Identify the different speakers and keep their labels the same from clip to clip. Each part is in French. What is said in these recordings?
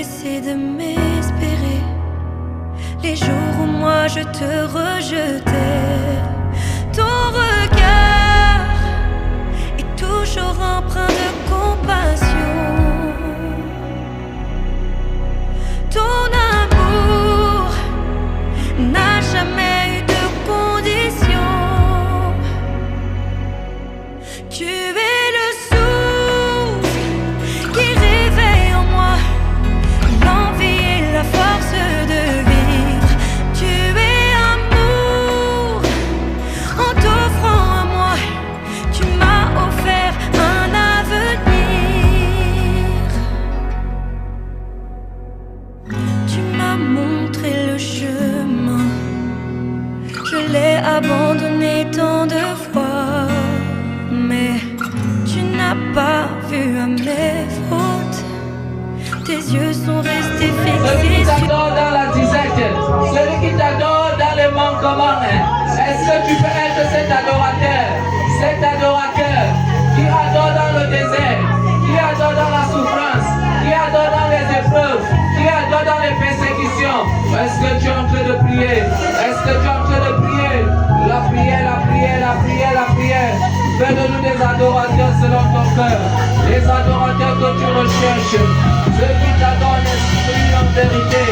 Speaker 1: cessé de m'espérer. Les jours où moi je te rejetais, ton regard est toujours empreint de compassion. Ton amour n'a jamais eu de condition. Tu es le souffle qui réveille en moi l'envie et la force de vivre. Tu es amour, en t'offrant à moi, tu m'as offert un avenir. Tu m'as montré le chemin, je l'ai abandonné tant de fois, mais tu n'as pas vu à mes fautes. Tes yeux sont restés fixés.
Speaker 2: Celui qui t'adore dans la disette, celui qui t'adore dans les manquements, est-ce que tu peux être cet adorateur qui adore dans le désert, qui adore dans la souffrance, qui adore dans les épreuves, qui adore dans les persécutions? Est-ce que tu es en train de prier? Est-ce que tu es en train de prier? La prière, la prière, la prière, la prière. Fais de nous des adorateurs selon ton cœur, des adorateurs que tu recherches, ceux qui t'adorent l'esprit en vérité.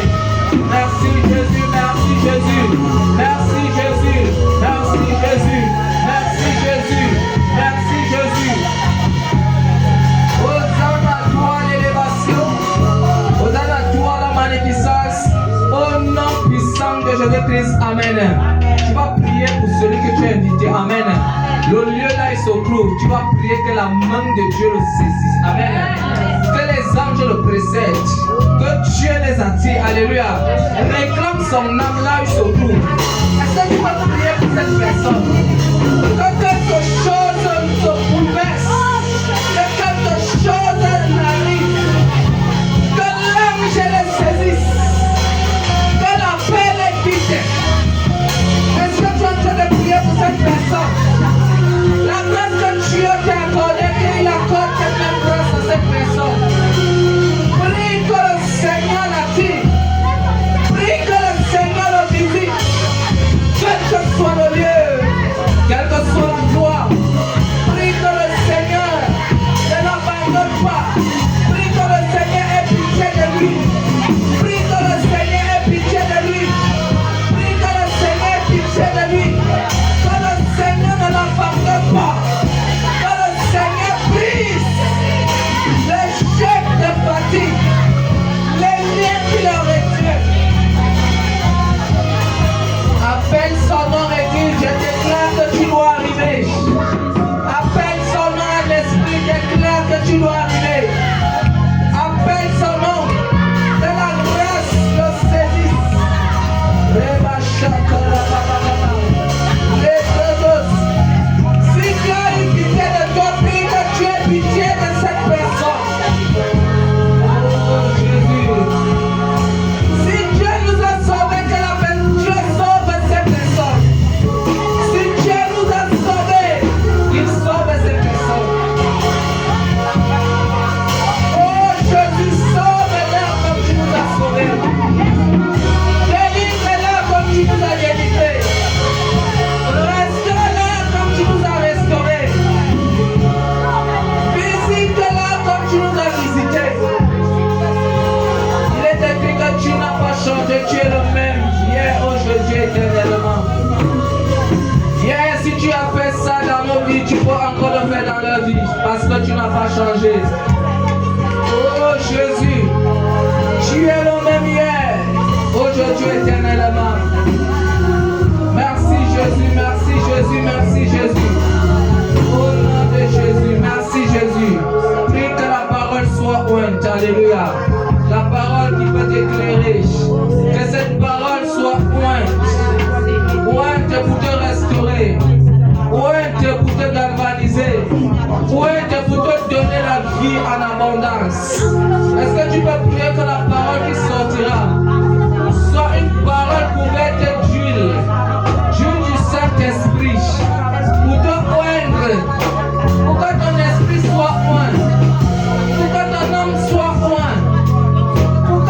Speaker 2: Merci Jésus, merci Jésus, merci Jésus, merci Jésus, merci Jésus, merci Jésus. Hosanna à toi l'élévation, Hosanna à toi la magnificence, au nom puissant de Jésus-Christ, Amen. Tu vas prier pour celui que tu as invité, Amen. Le lieu là il se trouve, tu vas prier que la main de Dieu le saisisse, Amen. Que les anges le précèdent, que Dieu les attire, Alléluia. Réclame son âme là il se trouve. Est-ce que tu vas prier pour cette personne? Que quelque chose se bouleverse, que quelque chose arrive, que l'ange les saisisse, que la paix les quitte. Est-ce que tu es en train de prier pour cette personne? La grâce que Dieu t'a accordée, qu'il accorde cette même grâce à cette personne. Prie que le Seigneur l'attire. Prie que le Seigneur le visite. Quel que soit le lieu, quel que soit l'endroit. Prie que le Seigneur ne l'abandonne pas. Prie que le Seigneur ait pitié de lui. Prie que le Seigneur ait pitié de lui. Prie que le Seigneur ait pitié de lui. Que le Seigneur ne l'abandonne pas. Que le Seigneur brise les chèques de fatigue, les liens qui leur retiennent. Appelle son nom et dis, je déclare que tu dois arriver. Appelle son nom à l'esprit, déclare que tu dois arriver. Appelle son nom, que la grâce le saisisse. Reba shakara bababa. Les deux. Si Dieu a eu pitié de toi, prie que tu aies pitié de cette personne. Oh Jésus. Si Dieu nous a sauvés, que la Dieu sauve cette personne. Si Dieu nous a sauvés, il sauve cette personne. Oh Jésus, sauve-la comme tu nous as sauvés. Délivre-la comme tu nous as délivrés. Restaure-la comme tu nous as restaurés. Visite-la comme tu nous as visités. Il est écrit que tu n'as pas changé, tu es le même hier, aujourd'hui, éternellement. Hier, si tu as fait ça dans nos vies, tu peux encore le faire dans leur vie parce que tu n'as pas changé. Oh Jésus, tu es le même hier, aujourd'hui, éternellement. Merci Jésus, merci Jésus, merci Jésus. Au nom de Jésus, merci Jésus. Prie que la parole soit ointe, alléluia. La parole qui peut t'éclairer, que cette parole soit ointe. Ointe pour te restaurer, ointe pour te galvaniser, ointe pour te donner la vie en abondance. Est-ce que tu peux prier que la parole qui sortira soit une parole couverte d'huile, d'huile du Saint-Esprit, pour te oindre, pour que ton esprit soit oint, pour que ton âme soit oint, pour que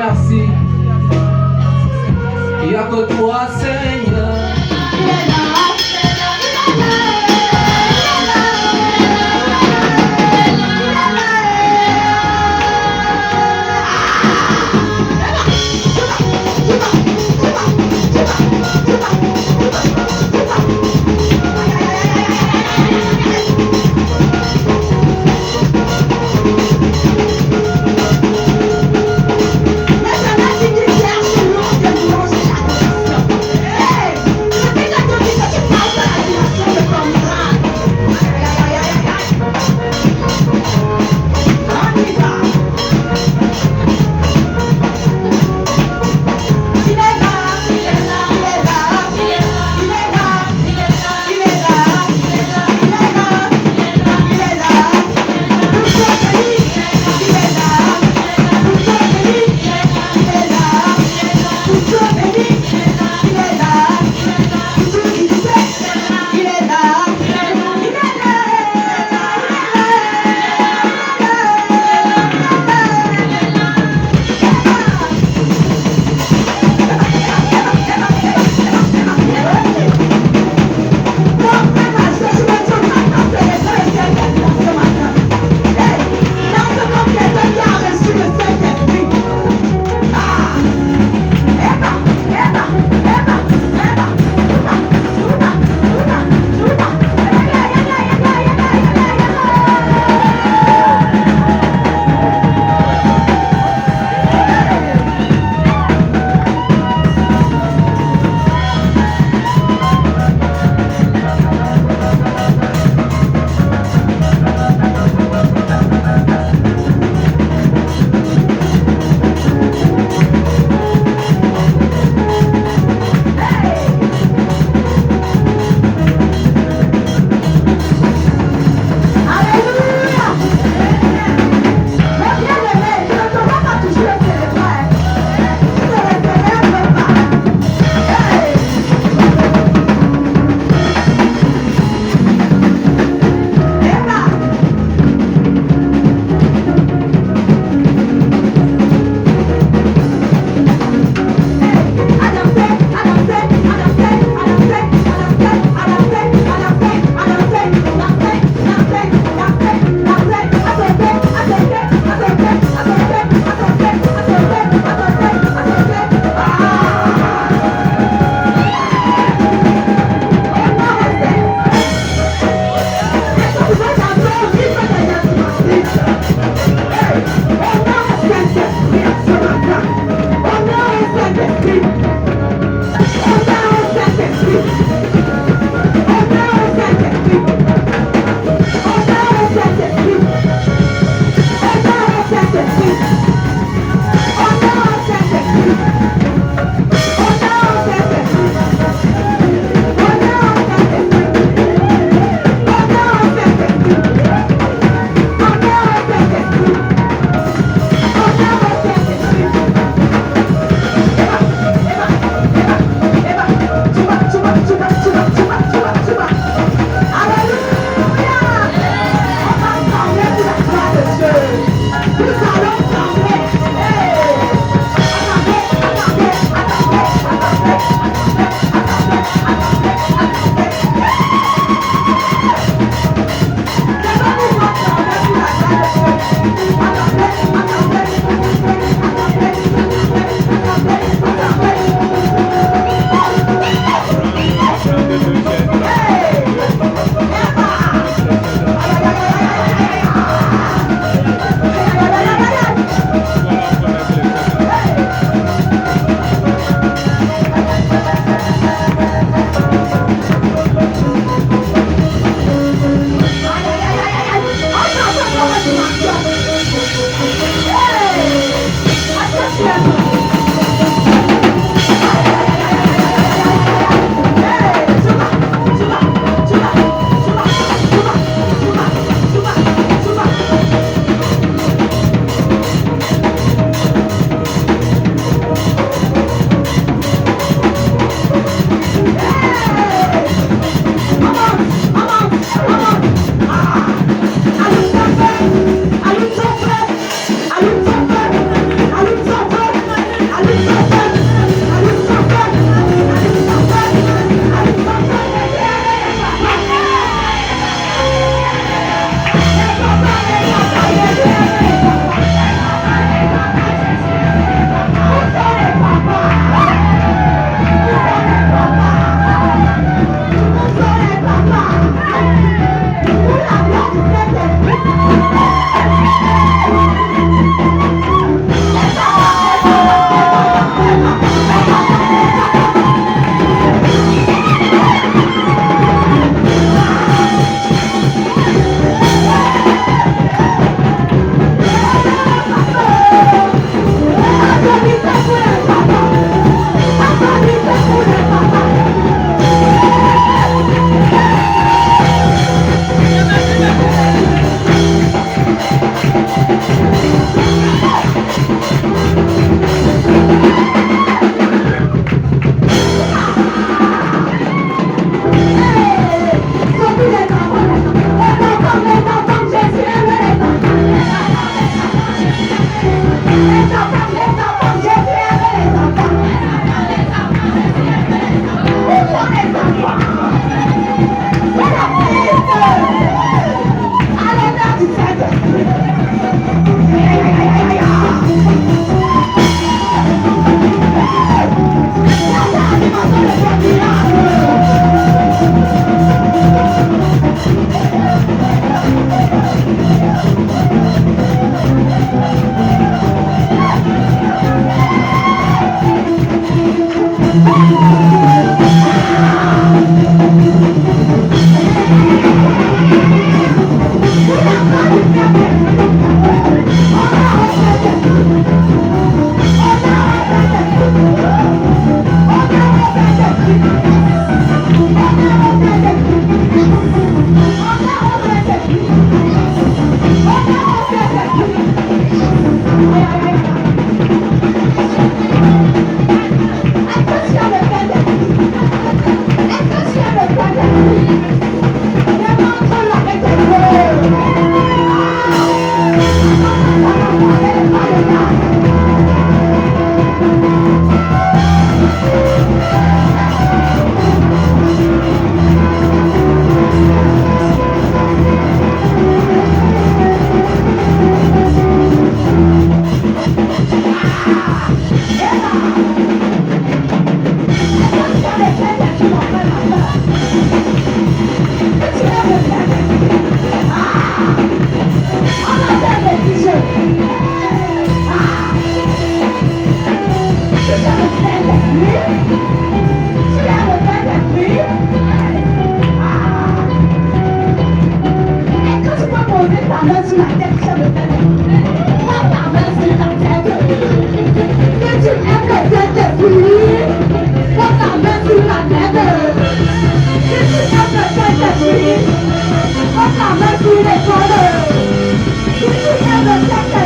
Speaker 2: merci. Il n'y a que toi, Seigneur.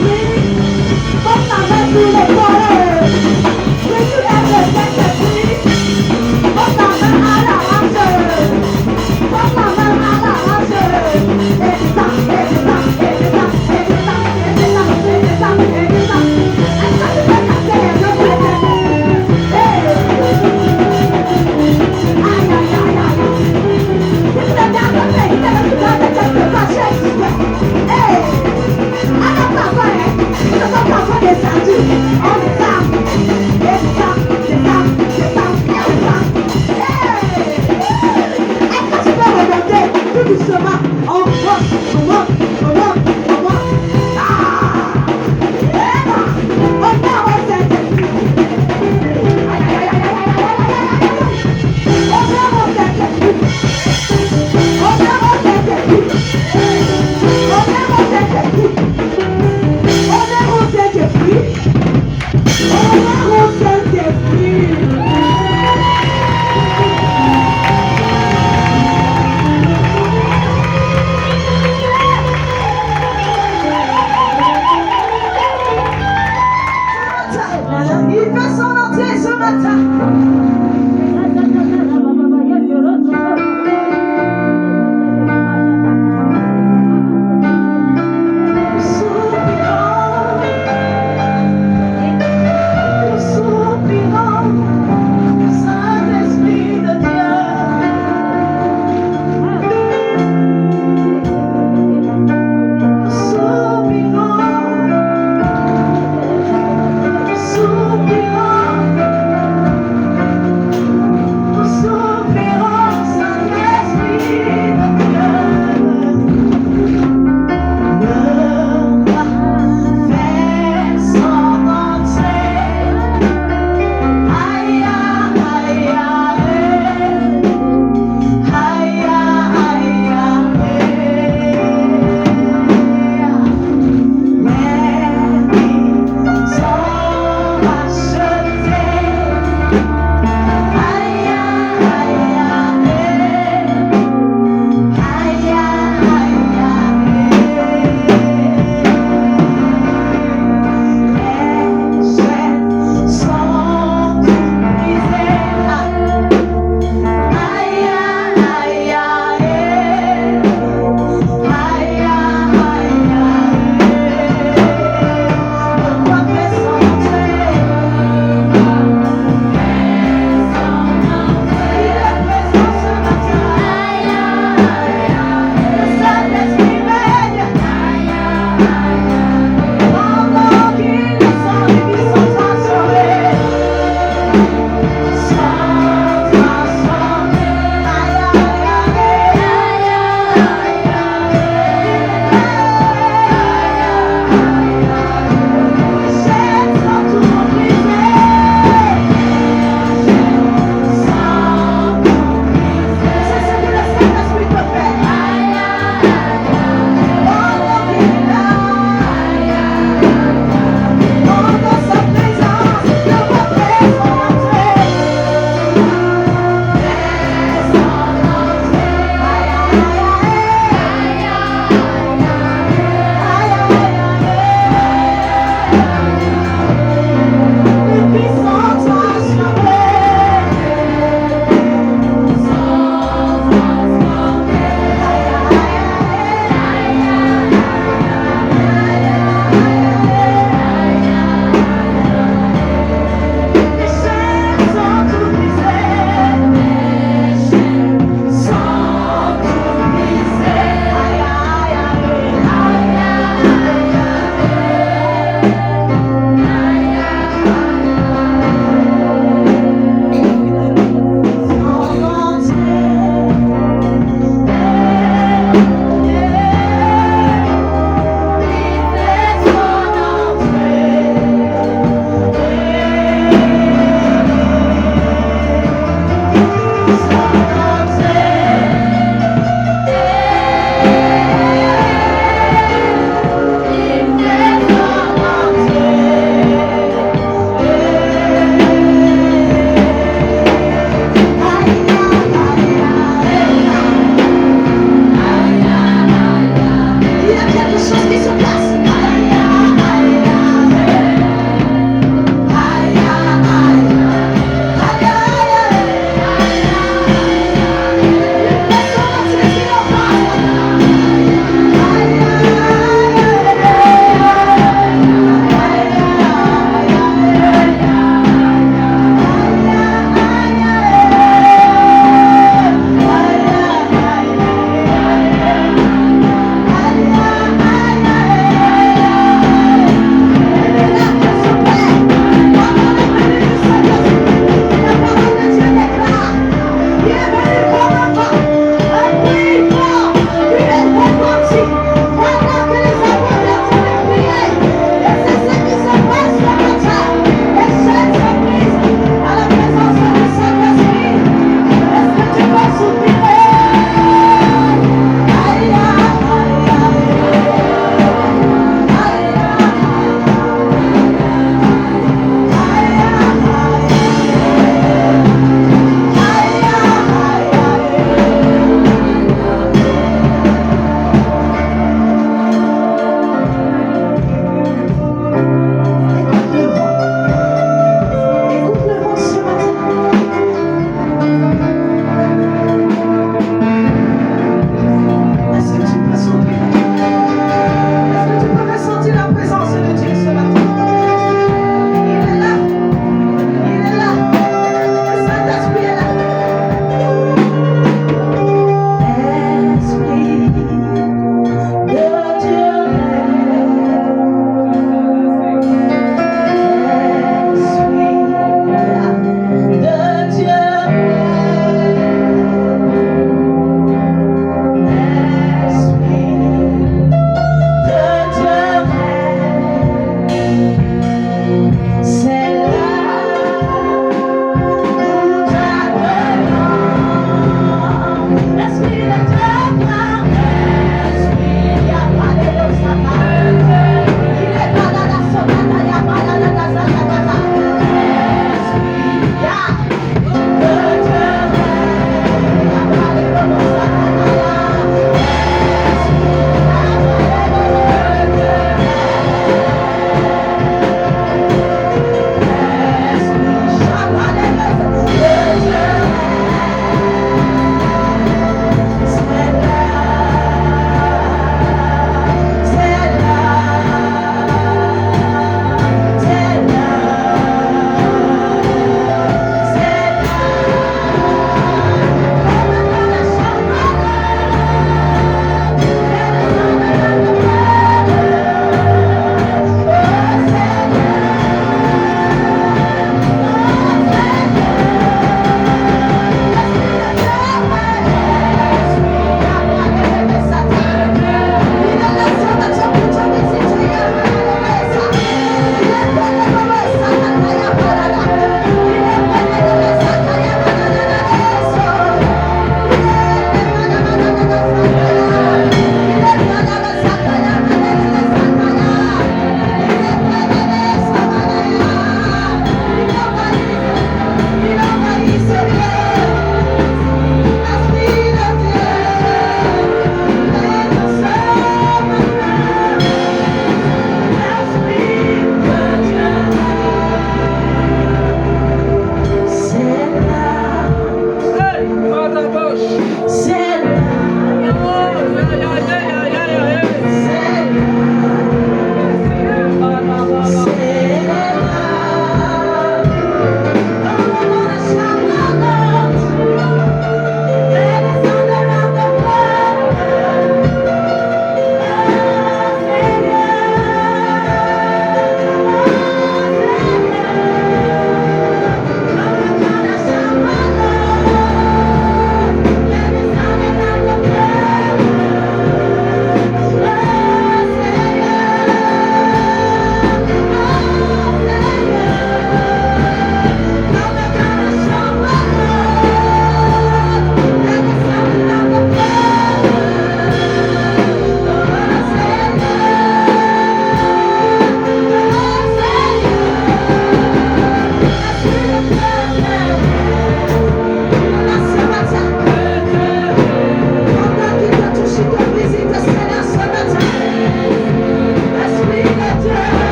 Speaker 1: Thank you.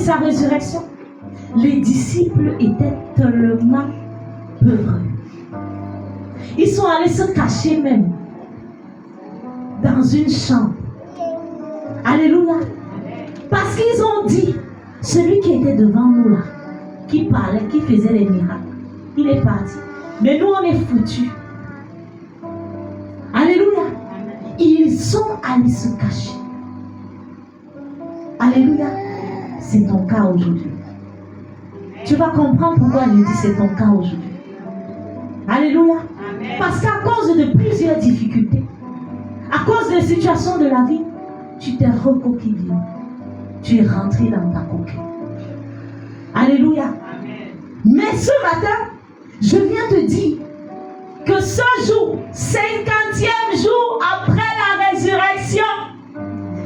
Speaker 3: sa résurrection, les disciples étaient tellement peureux. Ils sont allés se cacher même dans une chambre. Alléluia. Parce qu'ils ont dit, celui qui était devant nous là, qui parlait, qui faisait les miracles, il est parti. Mais nous, on est foutus. Alléluia. Ils sont allés se cacher. Alléluia. C'est ton cas aujourd'hui. Tu vas comprendre pourquoi je dis c'est ton cas aujourd'hui. Alléluia. Parce qu'à cause de plusieurs difficultés, à cause des situations de la vie, tu t'es recoquillé. Tu es rentré dans ta coquille. Alléluia. Mais ce matin, je viens te dire que ce jour, 50e jour après la résurrection,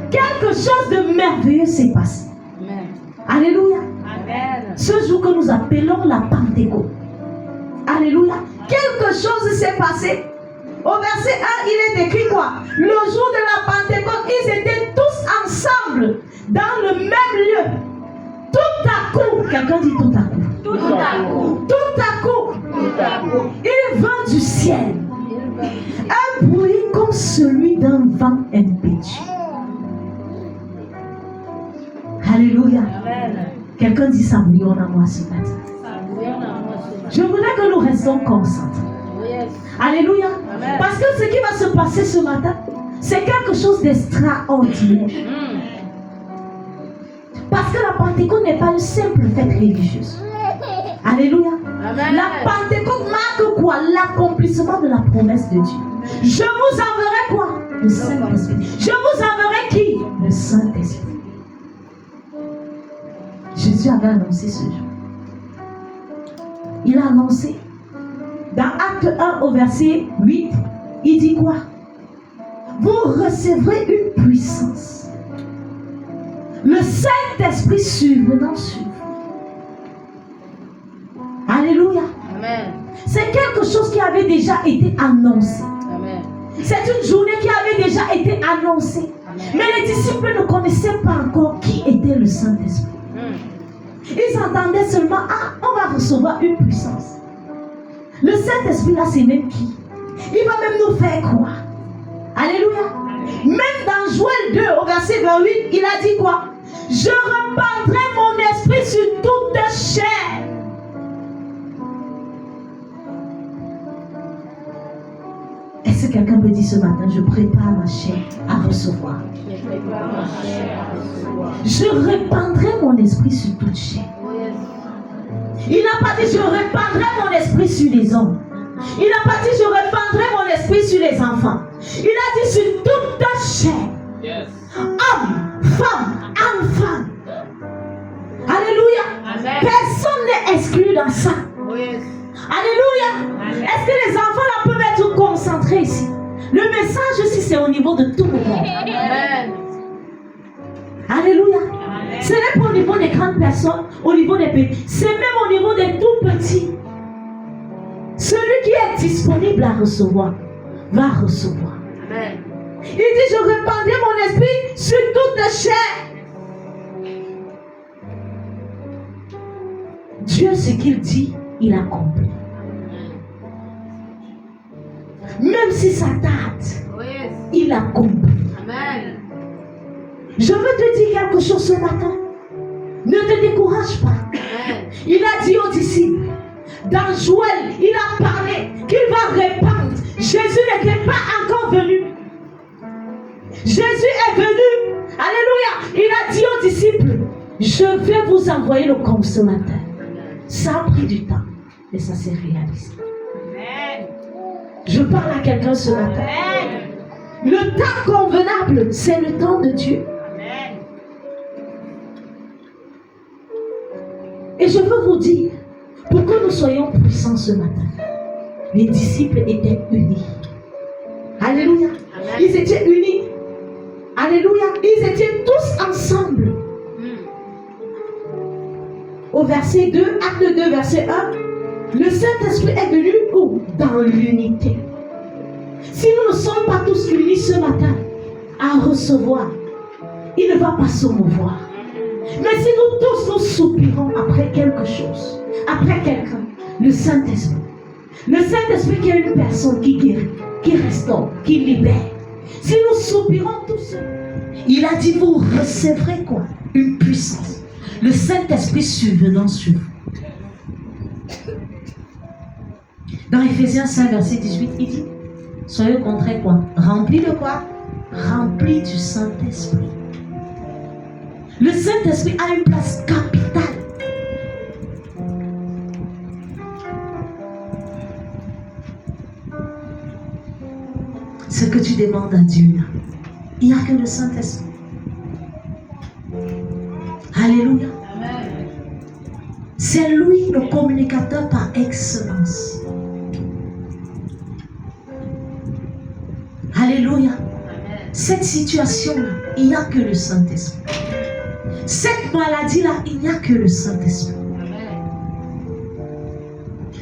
Speaker 3: quelque chose de merveilleux s'est passé. Amen. Alléluia. Amen. Ce jour que nous appelons la Pentecôte. Alléluia. Quelque chose s'est passé. Au verset 1, il est écrit quoi? Le jour de la Pentecôte, ils étaient tous ensemble dans le même lieu. Tout à coup, quelqu'un dit tout à coup. Tout à coup. Tout à coup. Tout à coup. Il vint du ciel un bruit comme celui d'un vent impétueux. Alléluia. Amen. Quelqu'un dit ça bouillonne à moi ce matin. Je voudrais que nous restions concentrés. Alléluia. Amen. Parce que ce qui va se passer ce matin, c'est quelque chose d'extraordinaire. Parce que la Pentecôte n'est pas une simple fête religieuse. Alléluia. Amen. La Pentecôte marque quoi? L'accomplissement de la promesse de Dieu. Je vous enverrai quoi? Le Saint-Esprit. Je vous enverrai qui? Le Saint-Esprit. Jésus avait annoncé ce jour. Il a annoncé. Dans Acte 1 au verset 8, il dit quoi? Vous recevrez une puissance. Le Saint-Esprit survenant sur vous. Alléluia. Amen. C'est quelque chose qui avait déjà été annoncé. Amen. C'est une journée qui avait déjà été annoncée. Amen. Mais les disciples ne connaissaient pas encore qui était le Saint-Esprit. Ils entendaient seulement, on va recevoir une puissance. Le Saint-Esprit là, c'est même qui? Il va même nous faire croire. Alléluia. Même dans Joël 2 au verset 28, il a dit quoi? Je répandrai mon esprit sur toute chair. Est-ce que quelqu'un peut dire ce matin, je prépare ma chair à recevoir? Je répandrai mon esprit sur toute chair. Il n'a pas dit je répandrai mon esprit sur les hommes. Il n'a pas dit je répandrai mon esprit sur les enfants. Il a dit sur toute chair. Yes. Homme, femme, enfant. Alléluia. Amen. Personne n'est exclu dans ça. Yes. Alléluia. Amen. Est-ce que les enfants là peuvent être concentrés ici? Le message ici c'est au niveau de tout le monde. Amen. Alléluia. Amen. Ce n'est pas au niveau des grandes personnes, au niveau des petits. C'est même au niveau des tout petits. Celui qui est disponible à recevoir, va recevoir. Amen. Il dit, je répandrai mon esprit sur toute chair. Dieu, ce qu'il dit, il accomplit. Même si ça tarde, il accomplit. Amen. Je veux te dire quelque chose ce matin. Ne te décourage pas. Amen. Il a dit aux disciples, dans Joël, il a parlé qu'il va répandre. Jésus n'était pas encore venu. Jésus est venu. Alléluia. Il a dit aux disciples, je vais vous envoyer le consommateur. Ça a pris du temps, mais ça s'est réalisé. Amen. Je parle à quelqu'un ce matin. Amen. Le temps convenable, c'est le temps de Dieu. Amen. Et je veux vous dire, pour que nous soyons puissants ce matin, les disciples étaient unis. Alléluia. Amen. Ils étaient unis. Alléluia. Ils étaient tous ensemble. Au verset 2, acte 2, verset 1, le Saint-Esprit est venu où? Dans l'unité. Si nous ne sommes pas tous unis ce matin à recevoir, il ne va pas se mouvoir. Mais si nous tous nous soupirons après quelque chose, après quelqu'un, le Saint-Esprit. Le Saint-Esprit qui est une personne qui guérit, qui restaure, qui libère. Si nous soupirons tous, il a dit vous recevrez quoi? Une puissance. Le Saint-Esprit survenant sur vous. Dans Ephésiens 5, verset 18, il dit soyez au contraire quoi? Remplis de quoi? Remplis du Saint-Esprit. Le Saint-Esprit a une place capitale. Ce que tu demandes à Dieu là, il n'y a que le Saint-Esprit. Alléluia. Amen. C'est lui le communicateur par excellence. Alléluia. Amen. Cette situation-là, il n'y a que le Saint-Esprit. Cette maladie-là, il n'y a que le Saint-Esprit. Amen.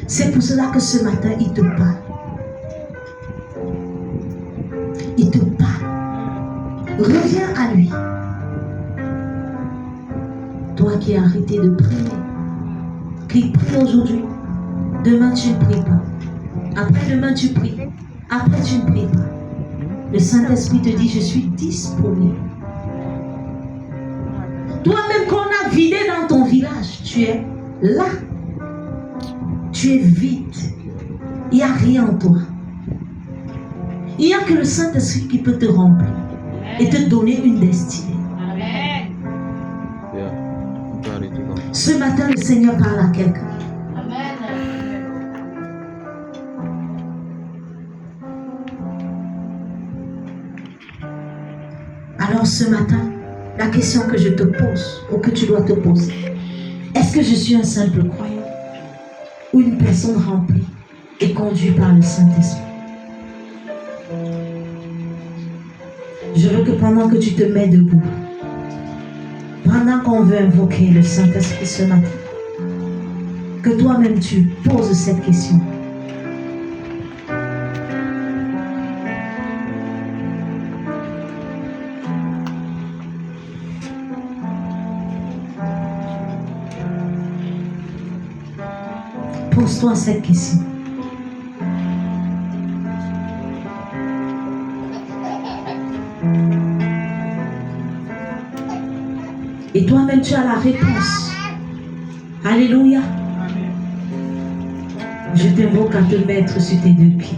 Speaker 3: C'est pour cela que ce matin, il te parle. Il te parle. Reviens à lui. Toi qui as arrêté de prier, qui prie aujourd'hui, demain tu ne pries pas. Après-demain tu pries. Après tu ne pries pas. Le Saint-Esprit te dit, je suis disponible. Toi-même qu'on a vidé dans ton village, tu es là. Tu es vide. Il n'y a rien en toi. Il n'y a que le Saint-Esprit qui peut te remplir et te donner une destinée. Ce matin, le Seigneur parle à quelqu'un. Alors ce matin, la question que je te pose, ou que tu dois te poser, est-ce que je suis un simple croyant ou une personne remplie et conduite par le Saint-Esprit? Je veux que pendant que tu te mets debout, pendant qu'on veut invoquer le Saint-Esprit ce matin, que toi-même tu poses cette question. Pose-toi cette question. Et toi-même, tu as la réponse. Alléluia. Je t'invoque à te mettre sur tes deux pieds.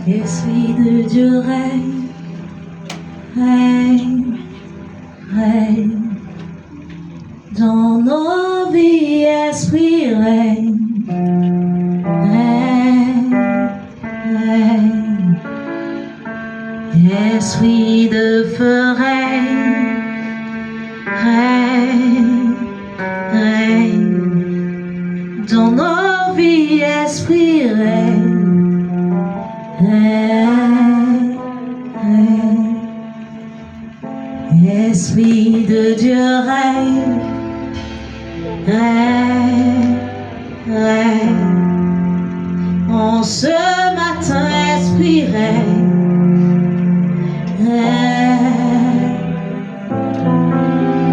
Speaker 3: Esprit de Dieu règne, règne, règne. Dans nos vies, Esprit règne, règne, règne. Esprit de feu règne, règne, règne. Dans nos vies, Esprit règne, règne, règne. Esprit de Dieu règne. Règne, règne. En ce matin, Esprit règne, règne.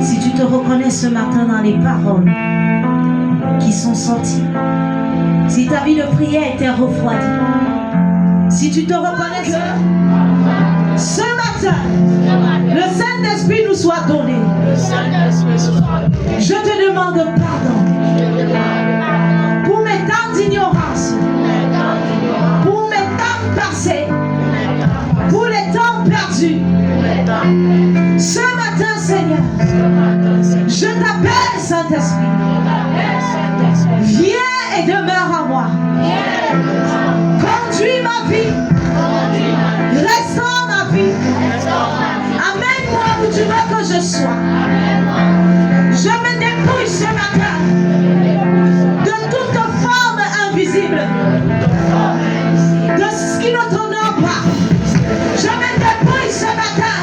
Speaker 3: Si tu te reconnais ce matin dans les paroles qui sont sorties, si ta vie de prière était refroidie, si tu te reconnais ce matin, le Saint-Esprit nous soit donné. Je te demande pardon pour mes temps d'ignorance, pour mes temps passés, pour les temps perdus. Ce matin, Seigneur, je t'appelle Saint-Esprit. Viens et demeure en moi. Conduis ma vie. Restaure ma vie. Amène-moi où tu veux que je sois. Je me dépouille ce matin de toute forme invisible, de ce qui ne t'honore pas. Je me dépouille ce matin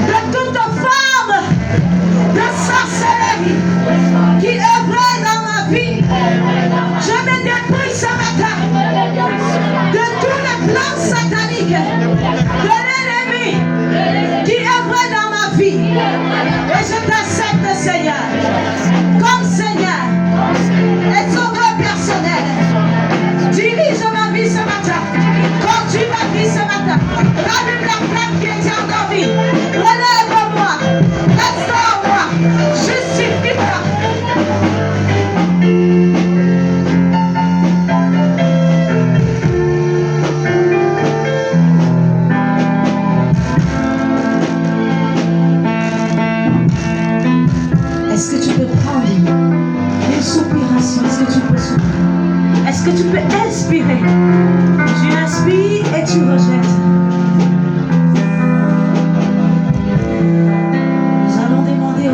Speaker 3: de toute forme de sorcellerie, tu peux prendre une soupiration? Est-ce que tu peux soupirer? Est-ce que tu peux inspirer? Tu inspires et tu rejettes. Nous allons demander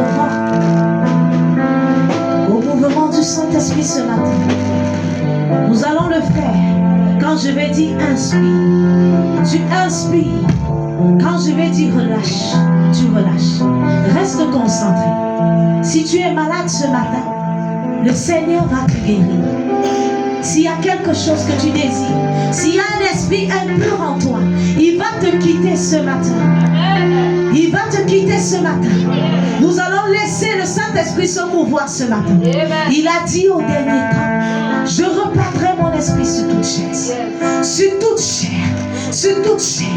Speaker 3: au mouvement du Saint-Esprit ce matin. Nous allons le faire. Quand je vais dire inspire, tu inspires. Quand je vais dire relâche, tu relâches. Reste concentré. Si tu es malade ce matin, le Seigneur va te guérir. S'il y a quelque chose que tu désires, s'il y a un esprit impur en toi, il va te quitter ce matin. Il va te quitter ce matin. Nous allons laisser le Saint-Esprit se mouvoir ce matin. Il a dit au dernier temps, je reprendrai mon esprit sur toute chair. Sur toute chair. Sur toute chair.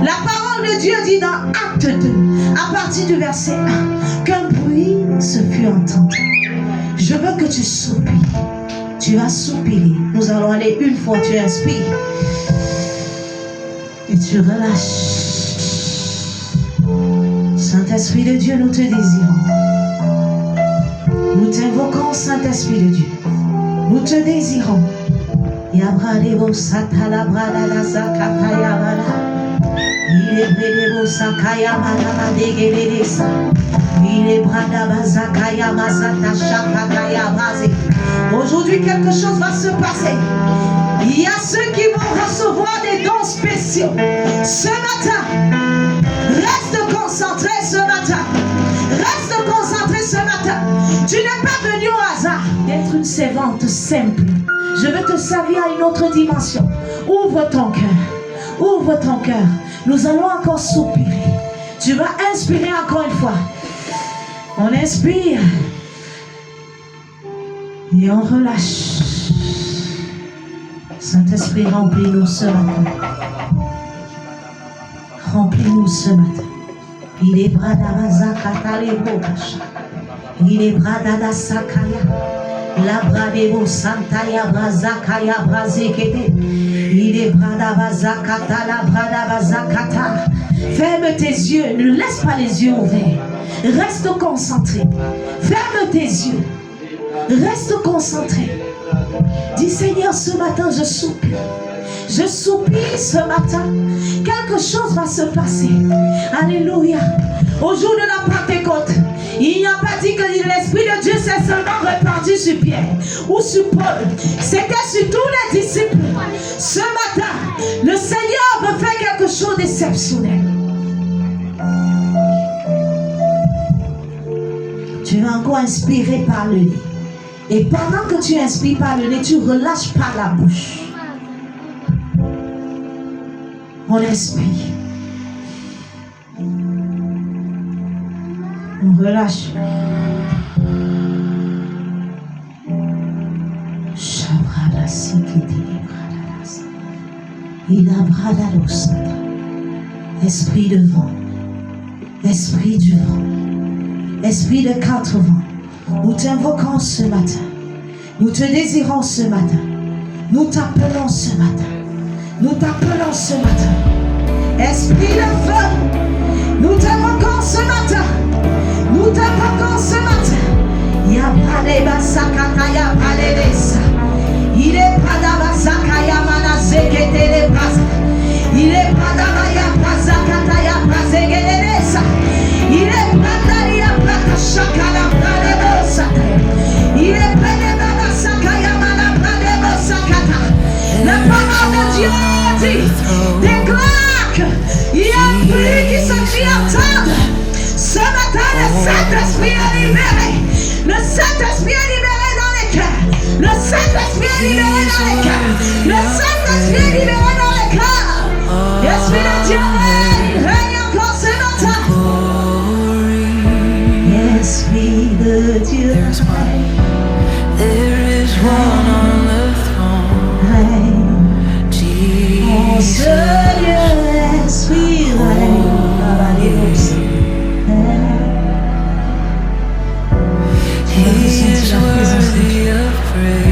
Speaker 3: La parole de Dieu dit dans Acte 2, à partir du verset 1, qu'un bruit se fut entendu. Je veux que tu soupires. Tu vas soupirer. Nous allons aller une fois, tu inspires. Et tu relâches. Saint-Esprit de Dieu, nous te désirons. Nous t'invoquons, Saint-Esprit de Dieu. Nous te désirons. Yabradebo satala bradala zakataya bala. Ilebredebo sakaya bala degelesa. Ilebradaba zakaya mazata shakataya baze. Aujourd'hui, quelque chose va se passer. Il y a ceux qui vont recevoir des dons spéciaux. Ce matin, reste concentré ce matin. Reste concentré ce matin. Tu n'es pas venu au hasard d'être une servante simple. Je veux te servir à une autre dimension. Ouvre ton cœur. Ouvre ton cœur. Nous allons encore soupirer. Tu vas inspirer encore une fois. On inspire. Et on relâche. Saint-Esprit, remplis-nous ce matin. Remplis-nous ce matin. Il est bradavazakata les bokacha. Il est bradada sakaya. La bradebo santaya brazakaya brazekete. Il est bradavazakata la bradavazakata. Ferme tes yeux. Ne laisse pas les yeux ouverts. Reste concentré. Ferme tes yeux. Reste concentré. Dis Seigneur, ce matin je soupire. Je soupire ce matin. Quelque chose va se passer. Alléluia. Au jour de la Pentecôte, il n'y a pas dit que l'Esprit de Dieu s'est seulement répandu sur Pierre ou sur Paul. C'était sur tous les disciples. Ce matin, le Seigneur veut faire quelque chose d'exceptionnel. Tu vas encore inspirer par le nez. Et pendant que tu inspires par le nez, tu relâches par la bouche. On inspire. On relâche. Esprit de vent. Esprit du vent. Esprit de quatre vents. Nous t'invoquons ce matin. Nous te désirons ce matin. Nous t'appelons ce matin. Nous t'appelons ce matin. Esprit de feu. Nous t'invoquons ce matin. Nous t'invoquons ce matin. Yabraleba sakata yabralesa. Il est padaba sakaya manazekete le brasa. Il est padaba yabrasakata yabrasegelesa. Il est padaba yabrasakala bralebosa. Il est padaba sakaya manabradebosakata. La parole de Dieu dit, déclare qu'il y a un bruit qui se fit entendre. Ce matin, le Saint-Esprit est libéré. Le Saint-Esprit est libéré dans les cœurs. Le Saint-Esprit est libéré dans les cœurs. Le Saint-Esprit est libéré dans les cœurs. L'Esprit de Dieu règne encore ce matin. L'Esprit de Dieu règne.
Speaker 1: There is one on the throne, Jesus.
Speaker 3: L'Esprit règne.
Speaker 1: He is worthy of praise.